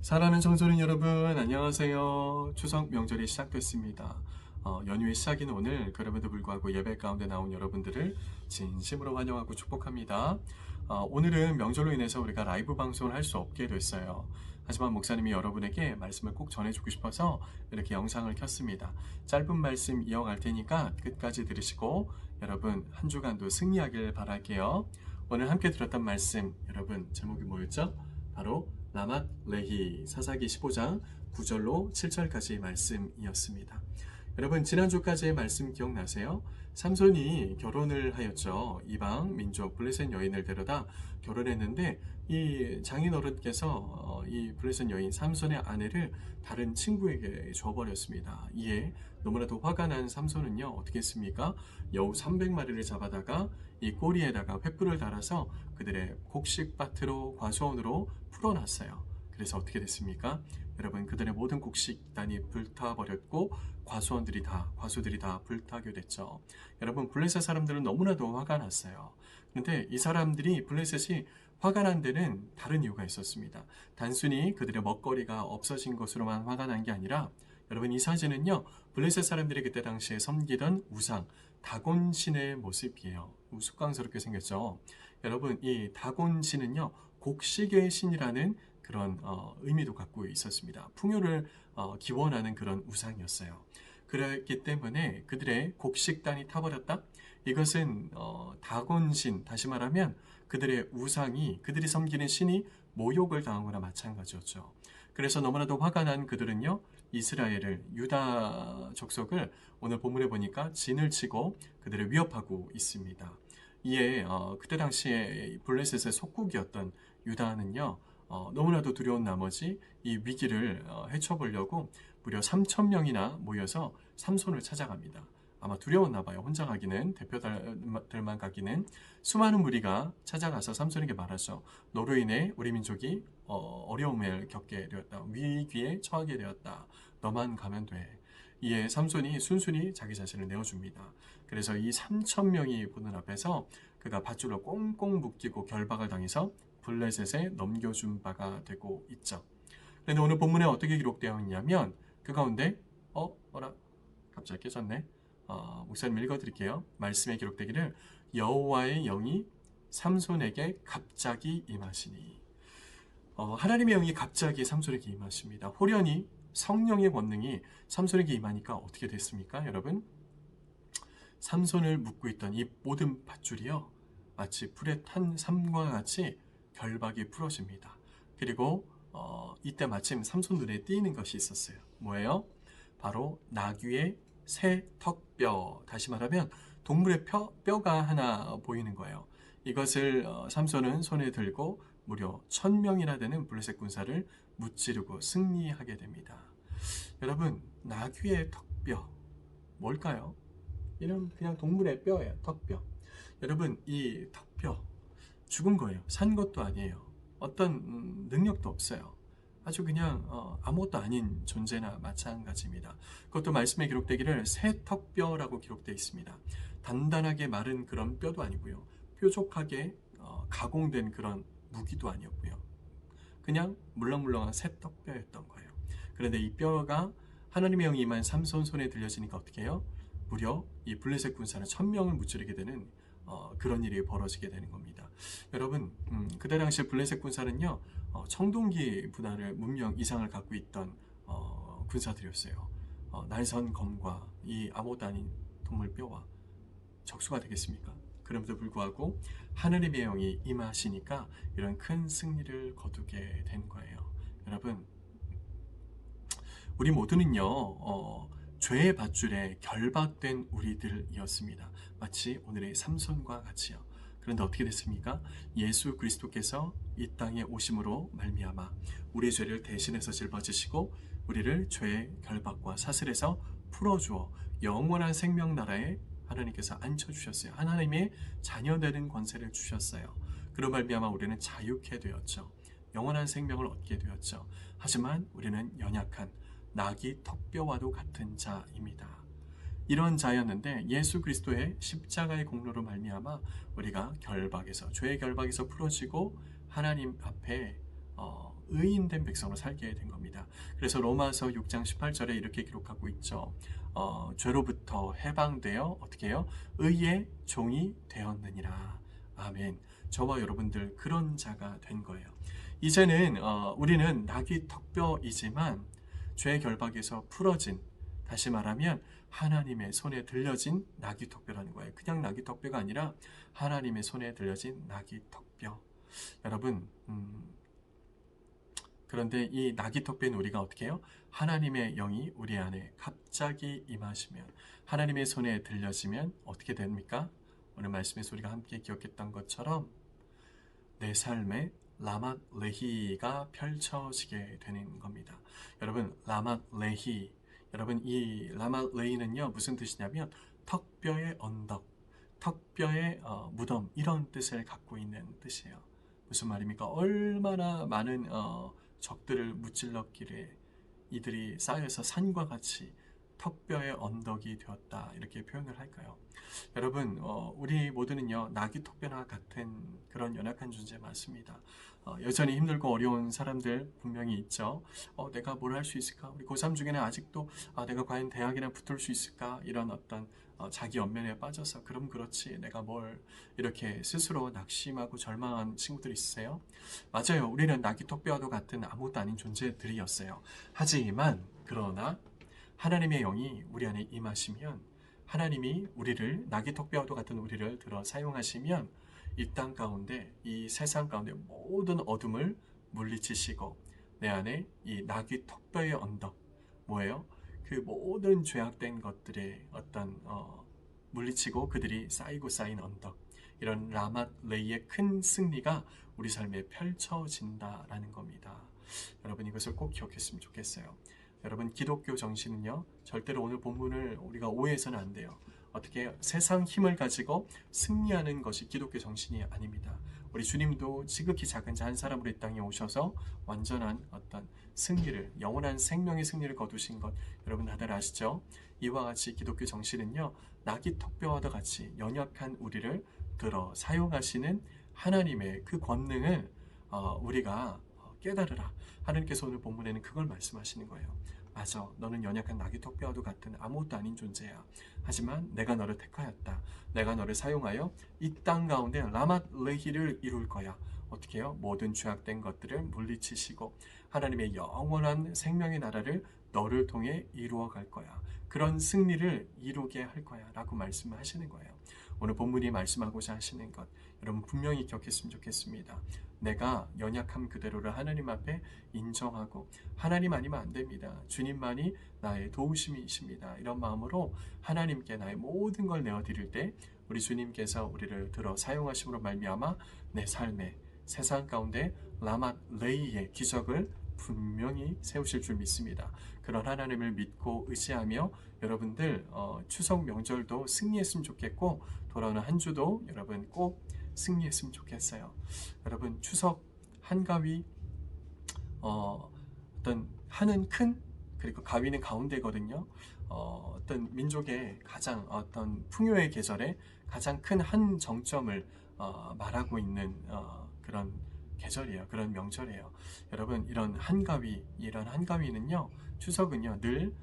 사랑하는 청소년 여러분, 안녕하세요. 추석 명절이 시작됐습니다. 연휴의 시작인 오늘, 그럼에도 불구하고 예배 가운데 나온 여러분들을 진심으로 환영하고 축복합니다. 오늘은 명절로 인해서 우리가 라이브 방송을 할 수 없게 됐어요. 하지만 목사님이 여러분에게 말씀을 꼭 전해주고 싶어서 이렇게 영상을 켰습니다. 짧은 말씀 이어갈 테니까 끝까지 들으시고 여러분 한 주간도 승리하길 바랄게요. 오늘 함께 들었던 말씀, 여러분 제목이 뭐였죠? 바로 라맛 레히 사사기 15장 9절로 7절까지의 말씀이었습니다. 여러분 지난주까지의 말씀 기억나세요? 삼손이 결혼을 하였죠. 이방 민족 블레셋 여인을 데려다 결혼했는데 이 장인어른께서 이 블레셋 여인 삼손의 아내를 다른 친구에게 줘버렸습니다. 이에 너무나도 화가 난 삼손은요 어떻게 했습니까? 여우 300마리를 잡아다가 이 꼬리에다가 횃불을 달아서 그들의 곡식밭으로 과수원으로 풀어놨어요. 그래서 어떻게 됐습니까? 여러분 그들의 모든 곡식단이 불타버렸고 과수들이 다 불타게 됐죠. 여러분 블레셋 사람들은 너무나도 화가 났어요. 그런데 이 사람들이 블레셋이 화가 난 데는 다른 이유가 있었습니다. 단순히 그들의 먹거리가 없어진 것으로만 화가 난 게 아니라 여러분 이 사진은요 블레셋 사람들이 그때 당시에 섬기던 우상 다곤 신의 모습이에요. 우스꽝스럽게 생겼죠. 여러분 이 다곤 신은요 곡식의 신이라는 그런 의미도 갖고 있었습니다. 풍요를 기원하는 그런 우상이었어요. 그렇기 때문에 그들의 곡식단이 타버렸다. 이것은 다곤신, 다시 말하면 그들의 우상이, 그들이 섬기는 신이 모욕을 당한 거나 마찬가지였죠. 그래서 너무나도 화가 난 그들은요 이스라엘을, 유다 족속을 오늘 본문에 보니까 진을 치고 그들을 위협하고 있습니다. 이에 그때 당시에 블레셋의 속국이었던 유다는요 너무나도 두려운 나머지 이 위기를 헤쳐보려고 무려 3,000명이나 모여서 삼손을 찾아갑니다. 아마 두려웠나 봐요. 혼자 가기는, 대표들만 가기는. 수많은 무리가 찾아가서 삼손에게 말하죠. 너로 인해 우리 민족이 어려움을 겪게 되었다. 위기에 처하게 되었다. 너만 가면 돼. 이에 삼손이 순순히 자기 자신을 내어줍니다. 그래서 이 3,000명이 보는 앞에서 그가 밧줄로 꽁꽁 묶이고 결박을 당해서 블레셋에 넘겨준 바가 되고 있죠. 그런데 오늘 본문에 어떻게 기록되어 있냐면 그 가운데 뭐라 갑자기 깨졌네. 목사님 읽어드릴게요. 말씀에 기록되기를 여호와의 영이 삼손에게 갑자기 임하시니 하나님의 영이 갑자기 삼손에게 임하십니다. 호련히 성령의 권능이 삼손에게 임하니까 어떻게 됐습니까? 여러분 삼손을 묶고 있던 이 모든 밧줄이요 마치 불에 탄 삼과 같이 결박이 풀어집니다. 그리고 이때 마침 삼손 눈에 띄는 것이 있었어요. 뭐예요? 바로 나귀의 새 턱뼈, 다시 말하면 동물의 뼈가 하나 보이는 거예요. 이것을 삼손은 손에 들고 무려 1,000명이나 되는 블레셋 군사를 무찌르고 승리하게 됩니다. 여러분 나귀의 턱뼈 뭘까요? 이런 그냥 동물의 뼈예요. 턱뼈. 여러분 이 턱뼈 죽은 거예요. 산 것도 아니에요. 어떤 능력도 없어요. 아주 그냥 아무것도 아닌 존재나 마찬가지입니다. 그것도 말씀에 기록되기를 새 턱뼈라고 기록되어 있습니다. 단단하게 마른 그런 뼈도 아니고요. 뾰족하게 가공된 그런 무기도 아니었고요. 그냥 물렁물렁한 새 턱뼈였던 거예요. 그런데 이 뼈가 하나님의 영이 임한 삼손 손에 들려지니까 어떻게 해요? 무려 이 블레셋 군사는 1,000명을 무찌르게 되는 그런 일이 벌어지게 되는 겁니다. 여러분 그때 당시 블레셋 군사는요 청동기 분할을 문명 이상을 갖고 있던 군사들이었어요. 날선 검과 이 아무것도 아닌 동물 뼈와 적수가 되겠습니까? 그럼에도 불구하고 하나님의 영이 임하시니까 이런 큰 승리를 거두게 된 거예요. 여러분 우리 모두는요 죄의 밧줄에 결박된 우리들이었습니다. 마치 오늘의 삼손과 같이요. 그런데 어떻게 됐습니까? 예수 그리스도께서 이 땅에 오심으로 말미암아 우리의 죄를 대신해서 짊어지시고 우리를 죄의 결박과 사슬에서 풀어주어 영원한 생명 나라에 하나님께서 앉혀주셨어요. 하나님의 자녀되는 권세를 주셨어요. 그로 말미암아 우리는 자유케 되었죠. 영원한 생명을 얻게 되었죠. 하지만 우리는 연약한 나귀 턱뼈와도 같은 자입니다. 이런 자였는데 예수 그리스도의 십자가의 공로로 말미암아 우리가 결박에서, 죄의 결박에서 풀어지고 하나님 앞에 의인된 백성으로 살게 된 겁니다. 그래서 로마서 6장 18절에 이렇게 기록하고 있죠. 죄로부터 해방되어 어떻게 해요? 의의 종이 되었느니라. 아멘. 저와 여러분들 그런 자가 된 거예요. 이제는 우리는 낙이 턱뼈이지만 죄의 결박에서 풀어진, 다시 말하면 하나님의 손에 들려진 낙이 턱뼈라는 거예요. 그냥 낙이 턱뼈가 아니라 하나님의 손에 들려진 낙이 턱뼈. 여러분, 그런데 이 낙이 턱뼈인 우리가 어떻게 해요? 하나님의 영이 우리 안에 갑자기 임하시면, 하나님의 손에 들려지면 어떻게 됩니까? 오늘 말씀에서 우리가 함께 기억했던 것처럼 내 삶에 라맛 레히가 펼쳐지게 되는 겁니다. 여러분, 라맛 레히, 여러분 이 라맛 레히는요 무슨 뜻이냐면 턱뼈의 언덕, 턱뼈의 무덤, 이런 뜻을 갖고 있는 뜻이에요. 무슨 말입니까? 얼마나 많은 적들을 무찔렀기에 이들이 쌓여서 산과 같이 턱뼈의 언덕이 되었다, 이렇게 표현을 할까요? 여러분, 우리 모두는요 낙이 턱뼈나 같은 그런 연약한 존재 맞습니다. 여전히 힘들고 어려운 사람들 분명히 있죠. 내가 뭘 할 수 있을까? 우리 고3 중에는 아직도 내가 과연 대학이나 붙을 수 있을까? 이런 어떤 자기 연면에 빠져서 그럼 그렇지, 내가 뭘, 이렇게 스스로 낙심하고 절망한 친구들 있으세요? 맞아요. 우리는 낙이 턱뼈와도 같은 아무것도 아닌 존재들이었어요. 하지만 그러나 하나님의 영이 우리 안에 임하시면, 하나님이 우리를, 낙이 턱뼈와도 같은 우리를 들어 사용하시면 이 땅 가운데, 이 세상 가운데 모든 어둠을 물리치시고 내 안에 이 낙이 턱뼈의 언덕, 뭐예요? 그 모든 죄악된 것들의 어떤 물리치고 그들이 쌓이고 쌓인 언덕, 이런 라맛 레이의 큰 승리가 우리 삶에 펼쳐진다라는 겁니다. 여러분, 이것을 꼭 기억했으면 좋겠어요. 여러분, 기독교 정신은요 절대로 오늘 본문을 우리가 오해해서는 안 돼요. 어떻게 세상 힘을 가지고 승리하는 것이 기독교 정신이 아닙니다. 우리 주님도 지극히 작은 자 한 사람으로 이 땅에 오셔서 완전한 어떤 승리를, 영원한 생명의 승리를 거두신 것 여러분 다들 아시죠? 이와 같이 기독교 정신은요 낙이 턱뼈와도 같이 연약한 우리를 들어 사용하시는 하나님의 그 권능을 우리가 깨달으라. 하나님께서 오늘 본문에는 그걸 말씀하시는 거예요. 맞아, 너는 연약한 낙이 턱뼈와도 같은 아무것도 아닌 존재야. 하지만 내가 너를 택하였다. 내가 너를 사용하여 이 땅 가운데 라맛 레히를 이룰 거야. 어떻게 해요? 모든 죄악된 것들을 물리치시고 하나님의 영원한 생명의 나라를 너를 통해 이루어 갈 거야. 그런 승리를 이루게 할 거야 라고 말씀하시는 거예요. 오늘 본문이 말씀하고자 하시는 것 여러분 분명히 기억했으면 좋겠습니다. 내가 연약함 그대로를 하나님 앞에 인정하고, 하나님 아니면 안 됩니다. 주님만이 나의 도우심이십니다. 이런 마음으로 하나님께 나의 모든 걸 내어드릴 때 우리 주님께서 우리를 들어 사용하심으로 말미암아 내 삶에 세상 가운데 라맛 레이의 기적을 분명히 세우실 줄 믿습니다. 그런 하나님을 믿고 의지하며 여러분들 추석 명절도 승리했으면 좋겠고, 돌아오는 한 주도 여러분 꼭 승리했으면 좋겠어요. 여러분, 추석 한가위, 어떤 한은 큰, 그리고 가위는 가운데거든요. 어떤 민족의 가장 어떤 풍요의 계절에 가장 큰 한 정점을 말하고 있는 그런 계절이에요. 그런 명절이에요. 여러분, 이런 한가위는요, 추석은요 늘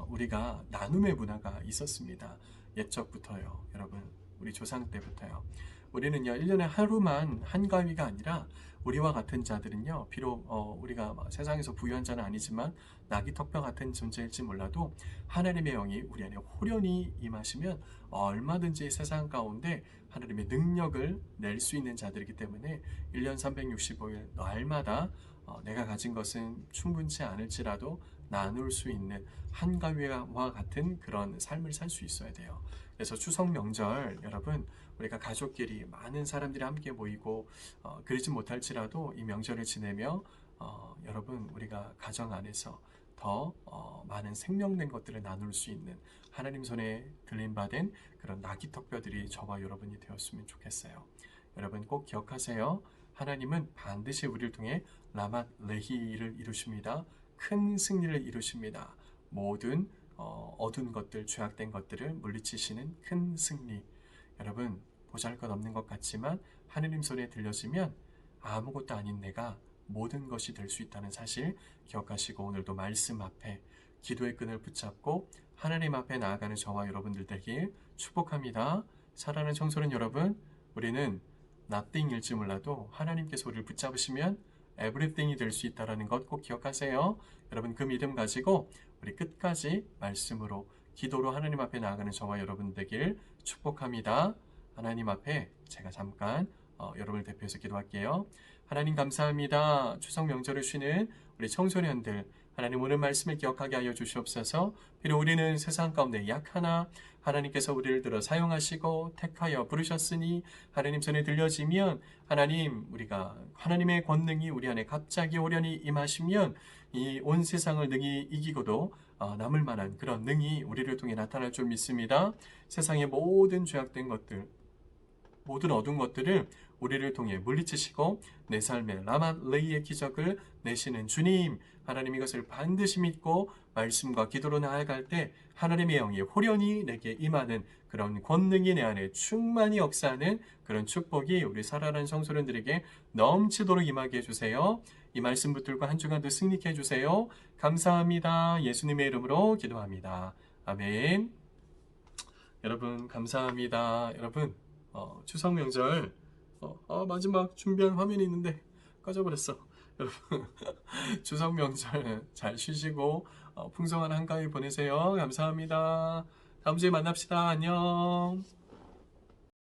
우리가 나눔의 문화가 있었습니다. 옛적부터요. 여러분, 우리 조상 때부터요. 우리는요 1년에 하루만 한가위가 아니라 우리와 같은 자들은요 비록 우리가 세상에서 부유한 자는 아니지만 낙이 턱뼈 같은 존재일지 몰라도 하나님의 영이 우리 안에 호련히 임하시면 얼마든지 세상 가운데 하나님의 능력을 낼 수 있는 자들이기 때문에 1년 365일 날마다 내가 가진 것은 충분치 않을지라도 나눌 수 있는 한가위와 같은 그런 삶을 살 수 있어야 돼요. 그래서 추석 명절 여러분, 우리가 가족끼리 많은 사람들이 함께 모이고 그러지 못할지라도 이 명절을 지내며 여러분 우리가 가정 안에서 더 많은 생명된 것들을 나눌 수 있는 하나님 손에 들림받은 그런 낙이 턱뼈들이 저와 여러분이 되었으면 좋겠어요. 여러분 꼭 기억하세요. 하나님은 반드시 우리를 통해 라맛 레히를 이루십니다. 큰 승리를 이루십니다. 모든 어두운 것들, 죄악된 것들을 물리치시는 큰 승리. 여러분, 보잘것없는 것 같지만 하느님 손에 들려지면 아무것도 아닌 내가 모든 것이 될 수 있다는 사실 기억하시고 오늘도 말씀 앞에 기도의 끈을 붙잡고 하나님 앞에 나아가는 저와 여러분들 되길 축복합니다. 사랑하는 청소년 여러분, 우리는 nothing일지 몰라도 하나님께서 우리를 붙잡으시면 everything이 될 수 있다는 것 꼭 기억하세요. 여러분 그 믿음 가지고 우리 끝까지 말씀으로 기도로 하나님 앞에 나아가는 저와 여러분 되길 축복합니다. 하나님 앞에 제가 잠깐 여러분을 대표해서 기도할게요. 하나님 감사합니다. 추석 명절을 쉬는 우리 청소년들 하나님 오늘 말씀을 기억하게 하여 주시옵소서. 비록 우리는 세상 가운데 약하나 하나님께서 우리를 들어 사용하시고 택하여 부르셨으니 하나님 전에 들려지면 하나님 우리가 하나님의 권능이 우리 안에 갑자기 오련히 임하시면 이 온 세상을 능히 이기고도 남을 만한 그런 능이 우리를 통해 나타날 줄 믿습니다. 세상의 모든 죄악된 것들 모든 어두운 것들을 우리를 통해 물리치시고 내 삶의 라마레이의 기적을 내시는 주님 하나님 이것을 반드시 믿고 말씀과 기도로 나아갈 때 하나님의 영이 호련히 내게 임하는 그런 권능이 내 안에 충만히 역사하는 그런 축복이 우리 살아난 청소년들에게 넘치도록 임하게 해주세요. 이 말씀 붙들고 한 주간도 승리케 해주세요. 감사합니다. 예수님의 이름으로 기도합니다. 아멘. 여러분 감사합니다. 여러분 추석 명절 마지막 준비한 화면이 있는데 꺼져버렸어. 여러분 추석 명절 잘 쉬시고 풍성한 한가위 보내세요. 감사합니다. 다음 주에 만납시다. 안녕.